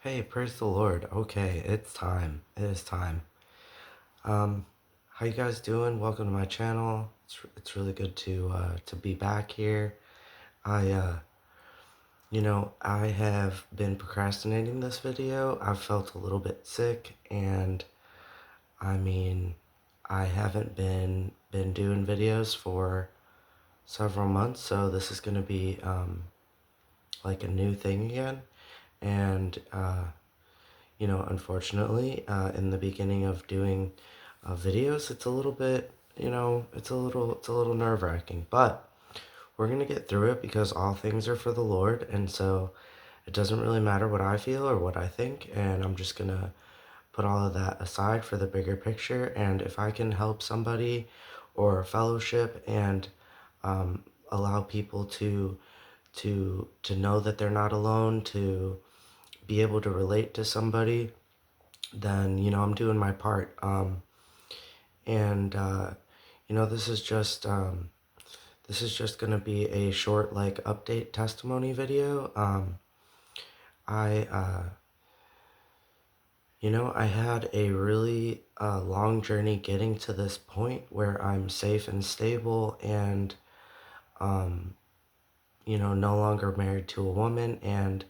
Hey, praise the Lord. Okay, it's time. It is time. Um, how you guys doing? Welcome to my channel. It's really good to be back here. I I have been procrastinating this video. I've felt a little bit sick, and I mean, I haven't been doing videos for several months, so this is gonna be like a new thing again, and unfortunately, in the beginning of doing videos, it's a little bit, it's a little nerve-wracking, but we're gonna get through it because all things are for the Lord, and so it doesn't really matter what I feel or what I think, and I'm just gonna put all of that aside for the bigger picture, and if I can help somebody or fellowship and allow people to know that they're not alone, to be able to relate to somebody, then I'm doing my part. And this is just gonna be a short like update testimony video. I I had a really long journey getting to this point where I'm safe and stable, and um, no longer married to a woman. And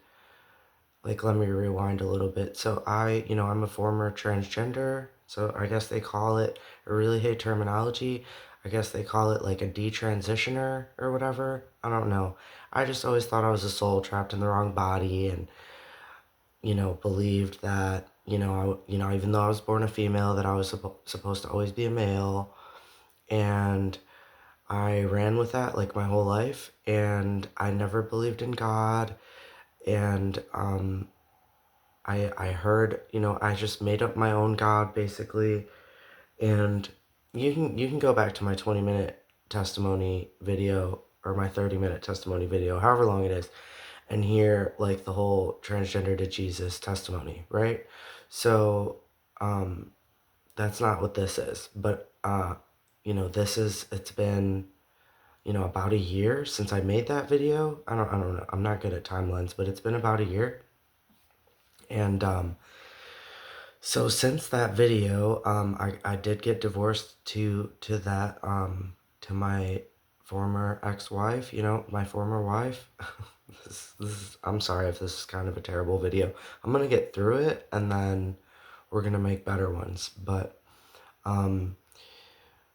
like, let me rewind a little bit. So I'm a former transgender. So I guess they call it, I really hate terminology. I guess they call it like a detransitioner or whatever. I don't know. I just always thought I was a soul trapped in the wrong body, and, believed that, even though I was born a female, that I was supposed to always be a male. And I ran with that like my whole life, and I never believed in God. And I heard, I just made up my own God basically. And you can go back to my 20-minute testimony video or my 30-minute testimony video, however long it is, and hear like the whole transgender to Jesus testimony, right? So um that's not what this is. But it's been, about a year since I made that video. I don't know. I'm not good at timelines, but it's been about a year. And so since that video, I did get divorced to my former ex-wife, my former wife. I'm sorry if this is kind of a terrible video. I'm gonna get through it, and then we're gonna make better ones. But um,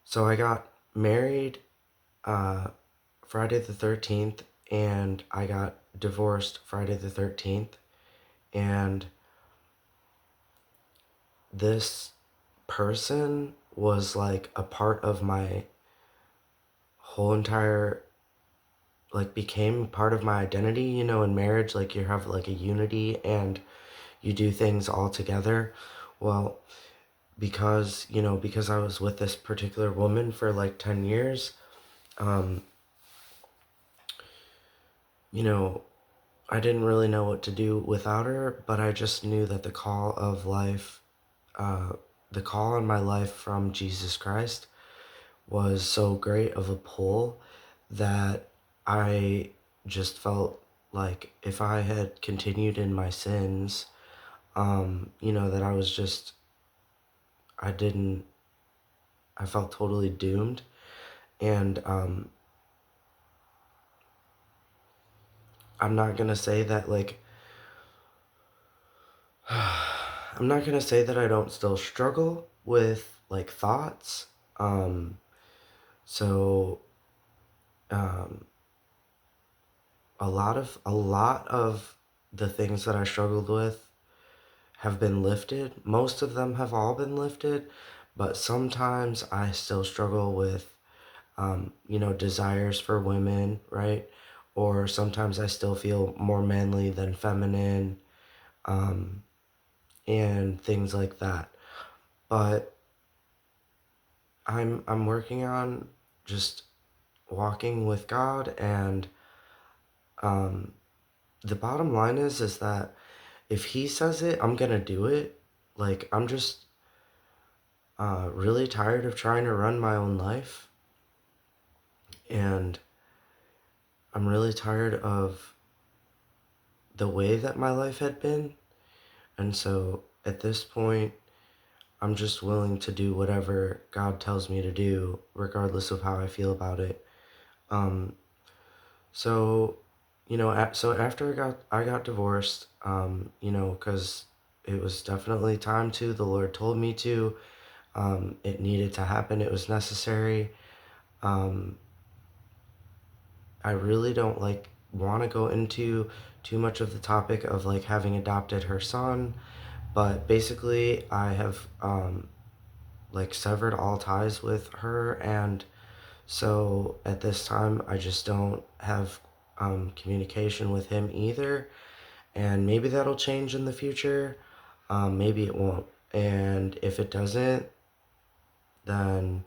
so I got married uh, Friday the 13th, and I got divorced Friday the 13th, and this person was like a part of my whole entire, like, became part of my identity. In marriage, like, you have like a unity and you do things all together. Well, because I was with this particular woman for like 10 years, um you know I didn't really know what to do without her, but I just knew that uh the call on my life from Jesus Christ was so great of a pull that I just felt like if I had continued in my sins, that I didn't, I felt totally doomed. And I'm not gonna say that, like, I'm not gonna say that I don't still struggle with like thoughts. Um, so, um, a lot of the things that I struggled with have been lifted. Most of them have all been lifted, but sometimes I still struggle with, desires for women, right? Or sometimes I still feel more manly than feminine, um, and things like that. But I'm working on just walking with God, and um, the bottom line is that if He says it, I'm gonna do it. Like, I'm just really tired of trying to run my own life, and I'm really tired of the way that my life had been. And so at this point, I'm just willing to do whatever God tells me to do, regardless of how I feel about it. Um, so, so after I got divorced, because it was definitely time to. The Lord told me to. It needed to happen. It was necessary. Um, I really don't want to go into too much of the topic of like having adopted her son, but basically I have like severed all ties with her, and so at this time I just don't have communication with him either, and maybe that'll change in the future. Maybe it won't, and if it doesn't, then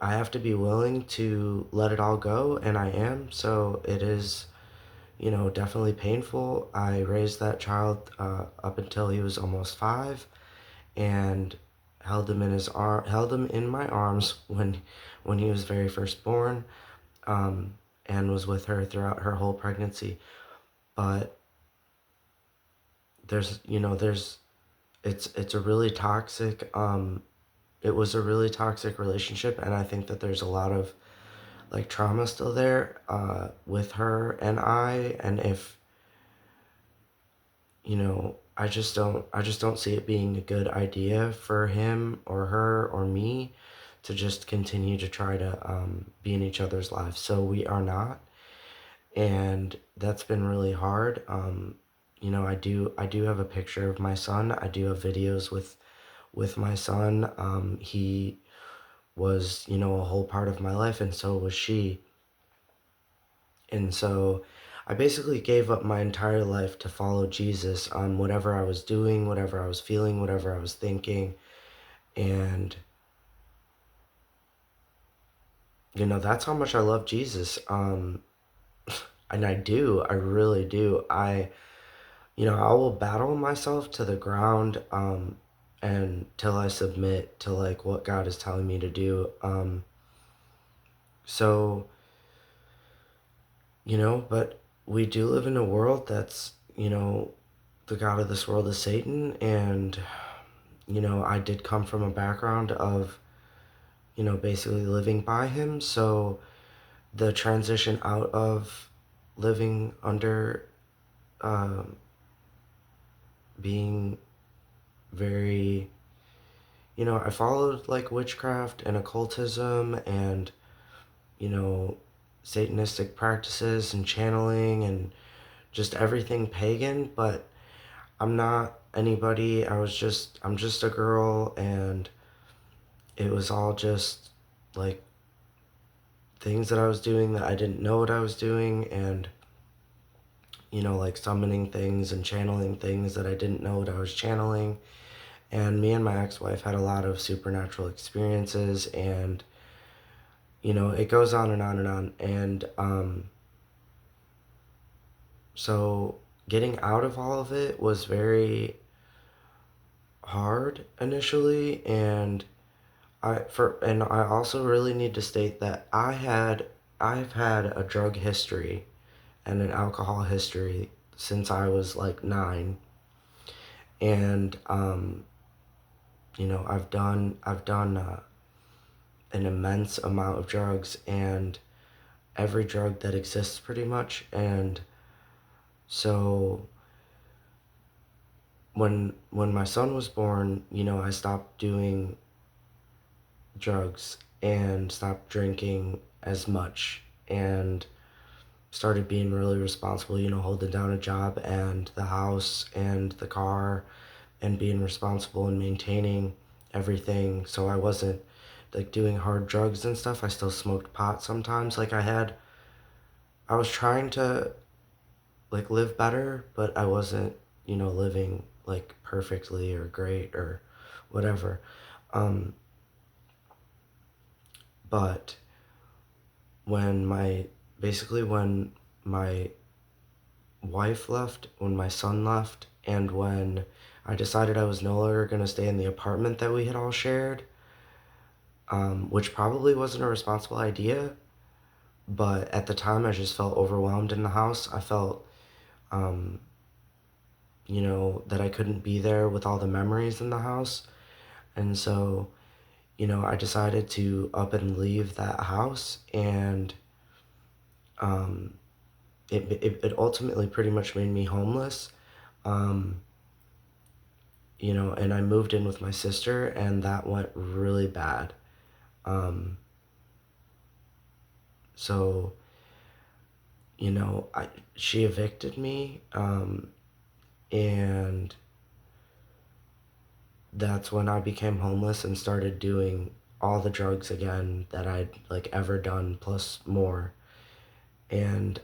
I have to be willing to let it all go, and I am. So it is, definitely painful. I raised that child up until he was almost 5, and held him in my arms when he was very first born, and was with her throughout her whole pregnancy. But there's, you know, there's it's a really toxic. It was a really toxic relationship, and I think that there's a lot of like trauma still there with her and I, and if I just don't see it being a good idea for him or her or me to just continue to try to be in each other's lives. So we are not, and that's been really hard. I do have a picture of my son. I do have videos with my son. He was, a whole part of my life, and so was she. And so I basically gave up my entire life to follow Jesus on whatever I was doing, whatever I was feeling, whatever I was thinking. And, that's how much I love Jesus. And I really do. I will battle myself to the ground, and till I submit to like what God is telling me to do. So, but we do live in a world that's, the God of this world is Satan, and I did come from a background of, basically living by him. So the transition out of living under, um, being very, I followed like witchcraft and occultism and, you know, Satanistic practices and channeling and just everything pagan, but I'm not anybody. I'm just a girl, and it was all just like things that I was doing that I didn't know what I was doing, and like summoning things and channeling things that I didn't know what I was channeling. And me and my ex-wife had a lot of supernatural experiences, and it goes on and on and on. And so getting out of all of it was very hard initially, and I also really need to state that I've had a drug history and an alcohol history since I was like 9, and I've done an immense amount of drugs, and every drug that exists pretty much. And so when my son was born, I stopped doing drugs and stopped drinking as much, and started being really responsible, holding down a job and the house and the car, and being responsible and maintaining everything. So I wasn't like doing hard drugs and stuff. I still smoked pot sometimes. I was trying to like live better, but I wasn't, living like perfectly or great or whatever. Um, but when my basically when my wife left, when my son left, and when I decided I was no longer going to stay in the apartment that we had all shared, which probably wasn't a responsible idea, but at the time I just felt overwhelmed in the house. I felt, um, that I couldn't be there with all the memories in the house. And so, I decided to up and leave that house, and um, it ultimately pretty much made me homeless. Um, and I moved in with my sister, and that went really bad. Um, so, she evicted me, and that's when I became homeless and started doing all the drugs again that I'd like ever done plus more. And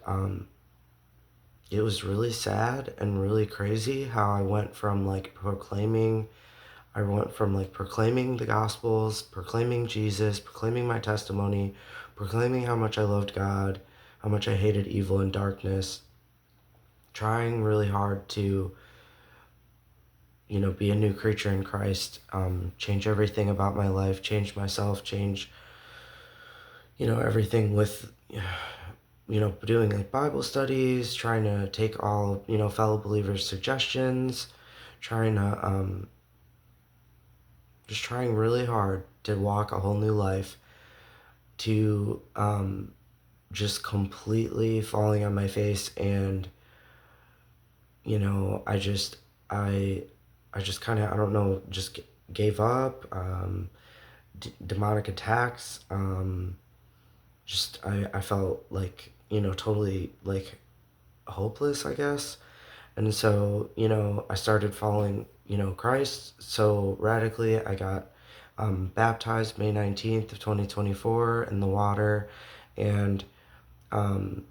it was really sad and really crazy how I went from like proclaiming the gospels, proclaiming Jesus, proclaiming my testimony, proclaiming how much I loved God, how much I hated evil and darkness, trying really hard to be a new creature in Christ, change everything about my life, change myself, change, everything with, doing like Bible studies, trying to take all, fellow believers' suggestions, trying to, just trying really hard to walk a whole new life, to, just completely falling on my face. And, I, I just kind of, I don't know, just gave up. Demonic attacks. I felt like, totally like hopeless, I guess. And so, I started following, Christ so radically. I got baptized May 19th of 2024 in the water. And um,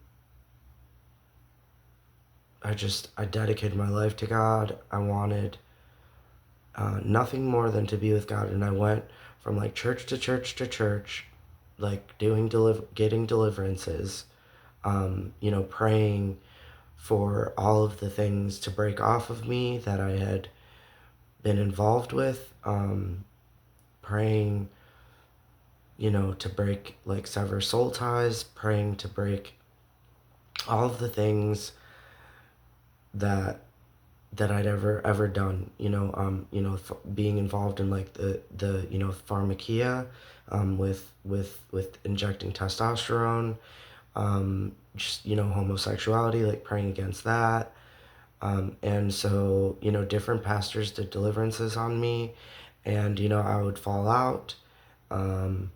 I dedicated my life to God. I wanted nothing more than to be with God. And I went from like church to church to church, like getting deliverances, praying for all of the things to break off of me that I had been involved with, praying, to break, like sever soul ties, praying to break all of the things that I'd ever done, being involved in like the pharmakia, with injecting testosterone, just homosexuality, like praying against that. And so, different pastors did deliverances on me, and I would fall out, um,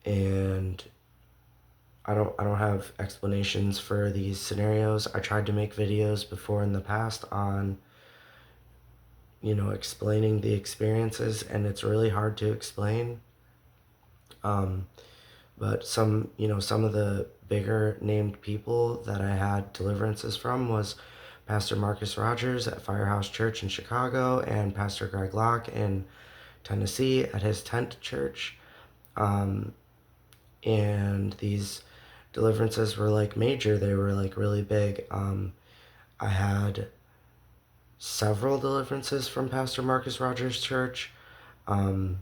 and I don't have explanations for these scenarios. I tried to make videos before in the past on explaining the experiences, and it's really hard to explain. Um, but some of the bigger named people that I had deliverances from was Pastor Marcus Rogers at Firehouse Church in Chicago, and Pastor Greg Locke in Tennessee at his tent church. Um, and these deliverances were like major. They were like really big. I had several deliverances from Pastor Marcus Rogers' church. Um,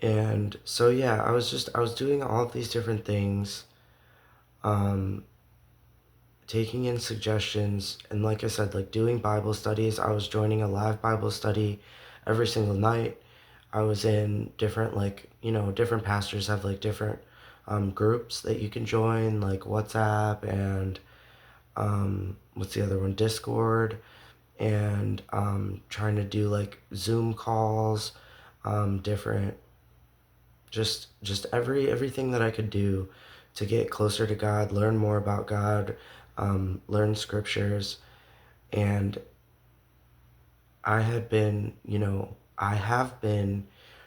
and so, yeah, I was doing all of these different things, um, taking in suggestions. And like I said, like doing Bible studies. I was joining a live Bible study every single night. I was in different, like, different pastors have like different groups that you can join, like WhatsApp and what's the other one? Discord. And trying to do like Zoom calls, different, just everything that I could do to get closer to God, learn more about God, learn scriptures. And I have been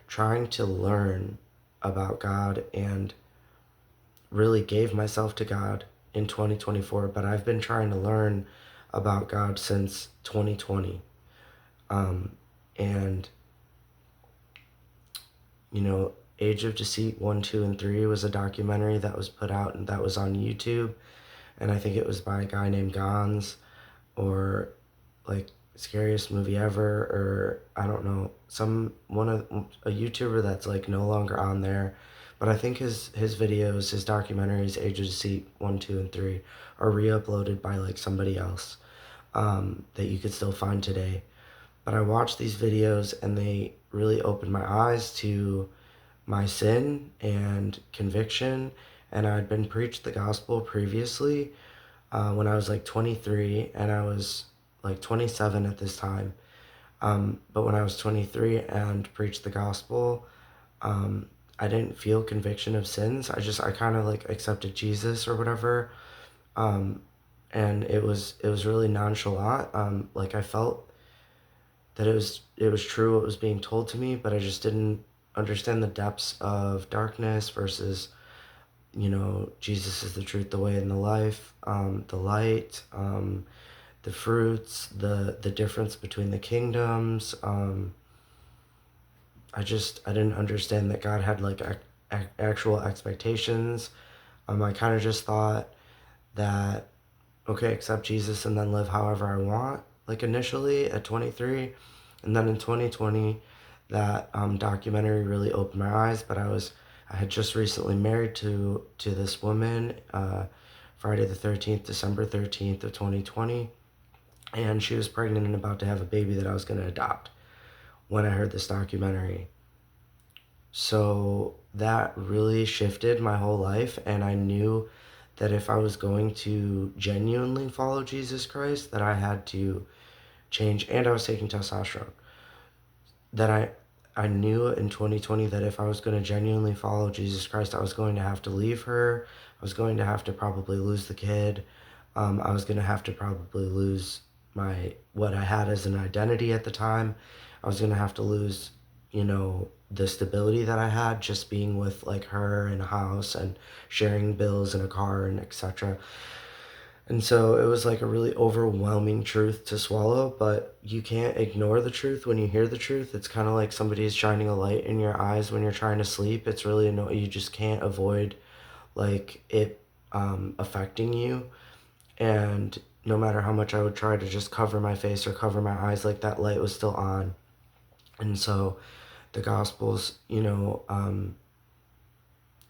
trying to learn about God, and really gave myself to God in 2024, but I've been trying to learn about God since 2020. Um, and, Age of Deceit 1, 2, and 3 was a documentary that was put out and that was on YouTube. And I think it was by a guy named Gons, or like Scariest Movie Ever, or I don't know, a YouTuber that's like no longer on there. But I think his documentaries, Age of Deceit 1, 2, and 3, are re-uploaded by like somebody else. that you could still find today. But I watched these videos and they really opened my eyes to my sin and conviction. And I'd been preached the gospel previously when I was like 23, and I was like 27 at this time. But when I was 23 and preached the gospel, um, I didn't feel conviction of sins. I kind of like accepted Jesus or whatever. Um, and it was really nonchalant. Like I felt that it was true what was being told to me, but I just didn't understand the depths of darkness versus, Jesus is the truth, the way, and the life, the light, the fruits, the difference between the kingdoms. I didn't understand that God had like actual expectations. I kind of just thought that, okay, accept Jesus and then live however I want, like initially at 23. And then in 2020, that documentary really opened my eyes. But I had just recently married to this woman, Friday the 13th, December 13th of 2020. And she was pregnant and about to have a baby that I was going to adopt when I heard this documentary. So that really shifted my whole life, and I knew that if I was going to genuinely follow Jesus Christ, that I had to change, and I was taking testosterone. That I knew in 2020 that if I was going to genuinely follow Jesus Christ, I was going to have to leave her. I was going to have to probably lose the kid. I was going to have to probably lose what I had as an identity at the time. I was going to have to lose, the stability that I had just being with like her in a house and sharing bills in a car and etc. And so it was like a really overwhelming truth to swallow, but you can't ignore the truth when you hear the truth. It's kind of like somebody's shining a light in your eyes when you're trying to sleep. It's really annoying. You just can't avoid like it affecting you. And no matter how much I would try to just cover my face or cover my eyes, like that light was still on. And so the Gospels,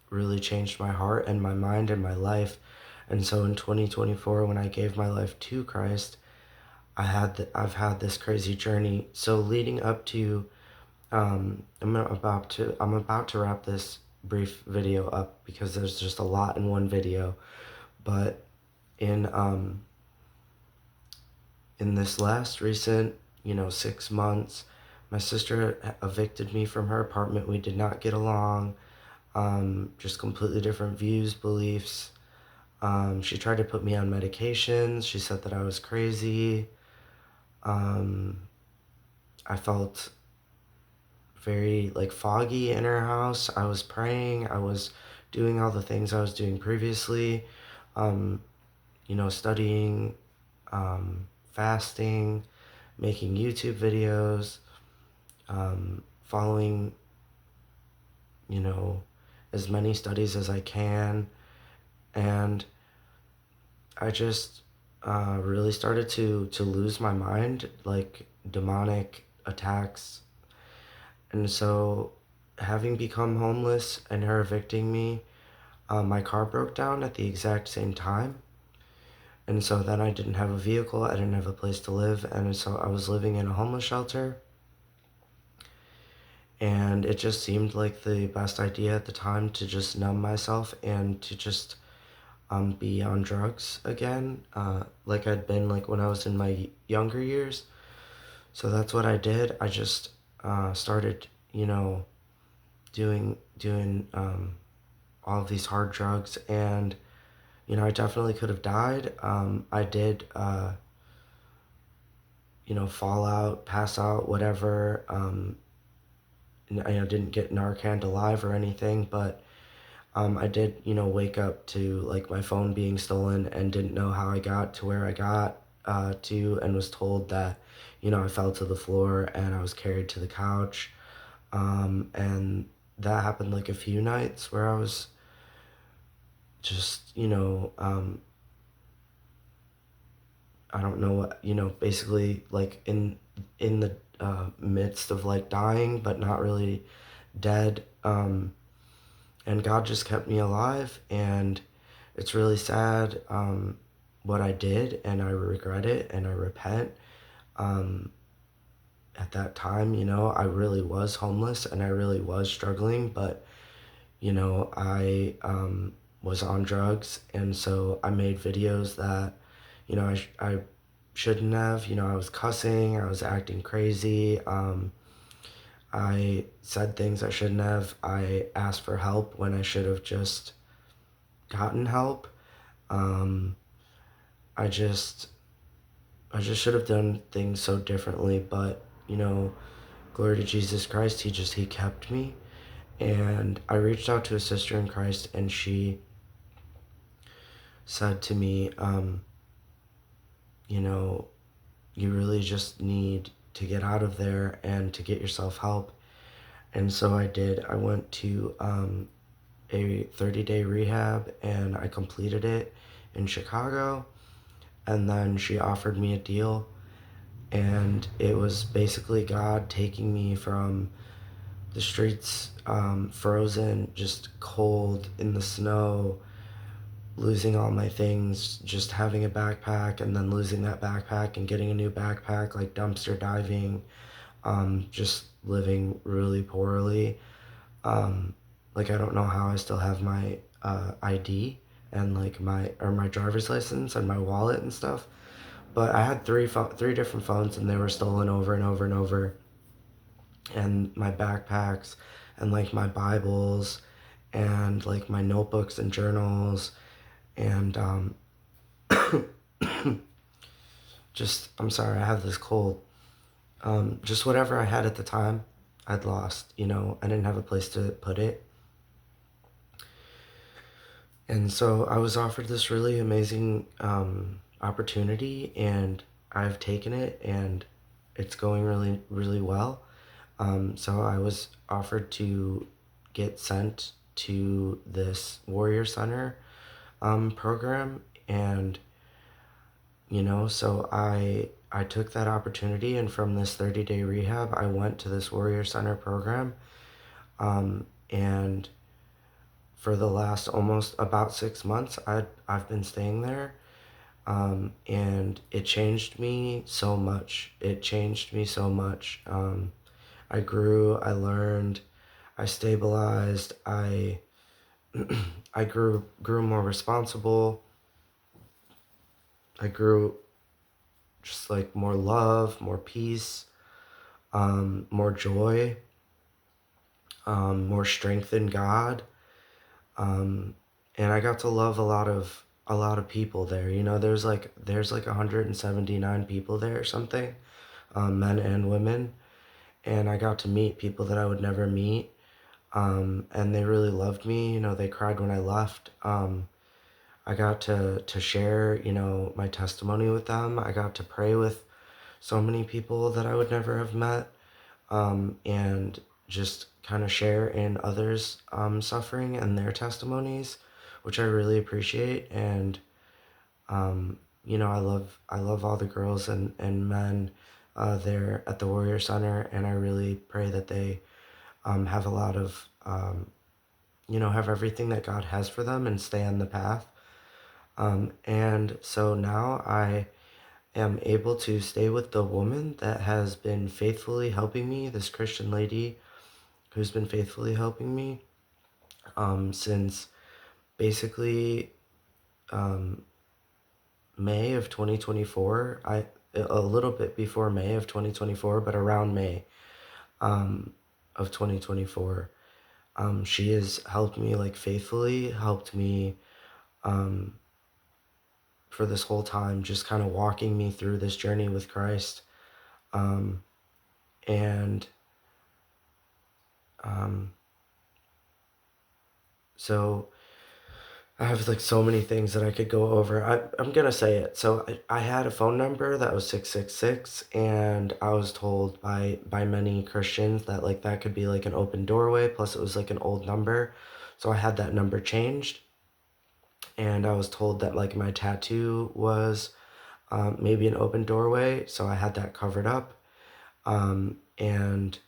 really changed my heart and my mind and my life. And so in 2024, when I gave my life to Christ, I've had this crazy journey. So leading up to, I'm about to wrap this brief video up because there's just a lot in one video. But in in this last recent, 6 months, my sister evicted me from her apartment. We did not get along. Just completely different views, beliefs. She tried to put me on medications. She said that I was crazy. Um, I felt very like foggy in her house. I was praying. I was doing all the things I was doing previously. Um, studying, fasting, making YouTube videos, following, as many studies as I can. And I just really started to lose my mind, like demonic attacks. And so having become homeless and her evicting me, my car broke down at the exact same time. And so then I didn't have a vehicle, I didn't have a place to live, and so I was living in a homeless shelter. And it just seemed like the best idea at the time to just numb myself and to just be on drugs again, like I'd been like when I was in my younger years. So that's what I did. I just started, doing all of these hard drugs, and I definitely could have died. I did, fall out, pass out, whatever. I didn't get Narcan alive or anything, but I did, wake up to like my phone being stolen and didn't know how I got to where I got to, and was told that, I fell to the floor and I was carried to the couch. And that happened like a few nights where I was just, I don't know what, basically like in the midst of like dying, but not really dead. And God just kept me alive, and it's really sad. what I did, and I regret it and I repent. Um, at that time, I really was homeless and I really was struggling, but I was on drugs, and so I made videos that, I shouldn't have. I was cussing, I was acting crazy. I said things I shouldn't have. I asked for help when I should have just gotten help. Um, I just, I just should have done things so differently, but glory to Jesus Christ, he kept me. And I reached out to a sister in Christ, and she said to me, you know, you really just need to get out of there and to get yourself help. And so I did. I went to a 30-day rehab, and I completed it in Chicago. And then she offered me a deal, and it was basically God taking me from the streets, frozen, just cold in the snow, losing all my things, just having a backpack and then losing that backpack and getting a new backpack, like dumpster diving, just living really poorly. Um, like I don't know how I still have my ID and like my driver's license and my wallet and stuff. But I had three different phones, and they were stolen over and over and over, and my backpacks and like my Bibles and like my notebooks and journals and just, I'm sorry, I have this cold. Just whatever I had at the time, I'd lost. I didn't have a place to put it. And so I was offered this really amazing opportunity, and I've taken it, and it's going really, really well. So I was offered to get sent to this Warrior Center program, and so I took that opportunity, and from this 30-day rehab, I went to this Warrior Center program, and for the last almost about 6 months, I've been staying there, and it changed me so much. It changed me so much. I grew, I learned, I stabilized, I grew more responsible. I grew just like more love, more peace, more joy, more strength in God, um, and I got to love a lot of people there. There's like 179 people there or something, men and women, and I got to meet people that I would never meet, and they really loved me. They cried when I left. I got to share, my testimony with them. I got to pray with so many people that I would never have met, and just kind of share in others' suffering and their testimonies, which I really appreciate. And I love all the girls and men there at the Warrior Center, and I really pray that they have a lot of have everything that God has for them and stay on the path. And so now I am able to stay with the woman that has been faithfully helping me, this Christian lady who's been faithfully helping me since basically um, May of 2024. A little bit before May of 2024, but around May um, of 2024. She has helped me, like faithfully helped me um, for this whole time, just kind of walking me through this journey with Christ. Um, and um, so I have like so many things that I could go over. I'm gonna say it. So I had a phone number that was 666, and I was told by many Christians that like that could be like an open doorway. Plus, it was like an old number, so I had that number changed, and I was told that like my tattoo was maybe an open doorway, so I had that covered up. And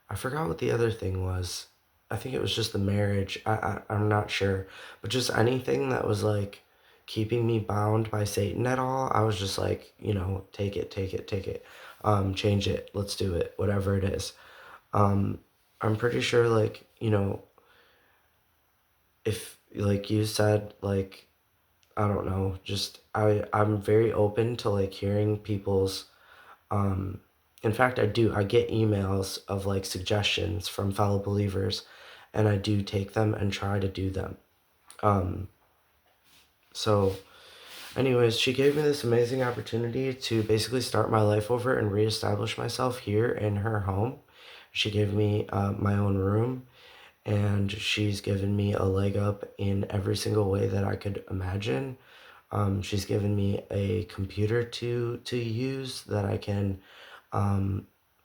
I forgot what the other thing was. I think it was just the marriage. I'm not sure, but just anything that was like, keeping me bound by Satan at all. I was just like, take it, take it, take it. Change it. Let's do it. Whatever it is. I'm pretty sure, like, if, like you said, like, I don't know, just, I'm very open to, like, hearing people's, um, in fact, I get emails of, like, suggestions from fellow believers, and I do take them and try to do them. So anyways, she gave me this amazing opportunity to basically start my life over and reestablish myself here in her home. She gave me my own room, and she's given me a leg up in every single way that I could imagine. She's given me a computer to use that I can,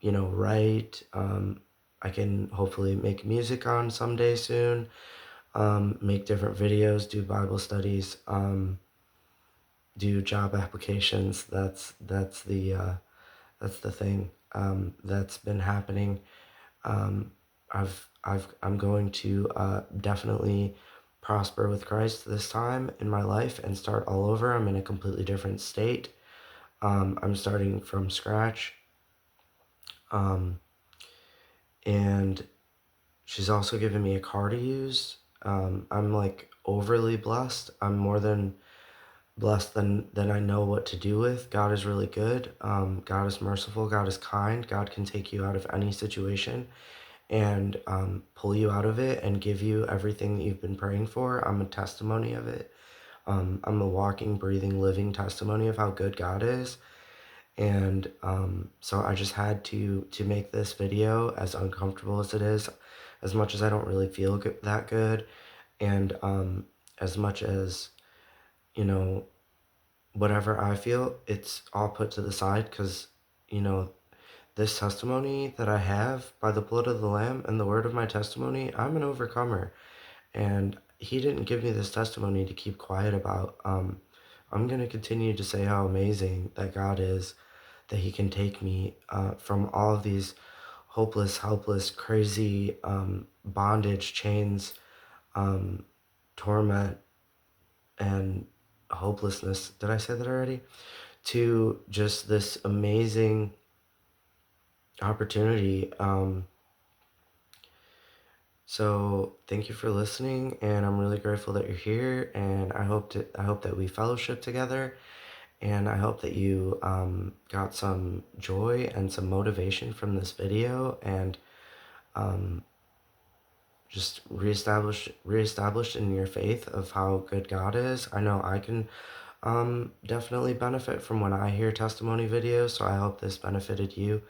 write. I can hopefully make music on someday soon. Make different videos, do Bible studies. Do job applications. That's the thing that's been happening. I'm going to definitely prosper with Christ this time in my life and start all over. I'm in a completely different state. I'm starting from scratch. And she's also given me a car to use. I'm like overly blessed. I'm more than blessed than I know what to do with. God is really good. God is merciful. God is kind. God can take you out of any situation and pull you out of it and give you everything that you've been praying for. I'm a testimony of it. I'm a walking, breathing, living testimony of how good God is. And so I just had to make this video, as uncomfortable as it is, as much as I don't really feel that good, and as much as, whatever I feel, it's all put to the side because, you know, this testimony that I have by the blood of the Lamb and the word of my testimony, I'm an overcomer. And He didn't give me this testimony to keep quiet about. I'm going to continue to say how amazing that God is, that He can take me from all of these hopeless, helpless, crazy bondage, chains, torment, and hopelessness. Did I say that already? To just this amazing opportunity. So thank you for listening, and I'm really grateful that you're here, and I hope that we fellowship together, and I hope that you got some joy and some motivation from this video, and just reestablished in your faith of how good God is. I know I can definitely benefit from when I hear testimony videos, so I hope this benefited you.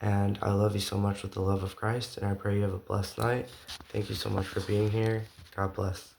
And I love you so much with the love of Christ, and I pray you have a blessed night. Thank you so much for being here. God bless.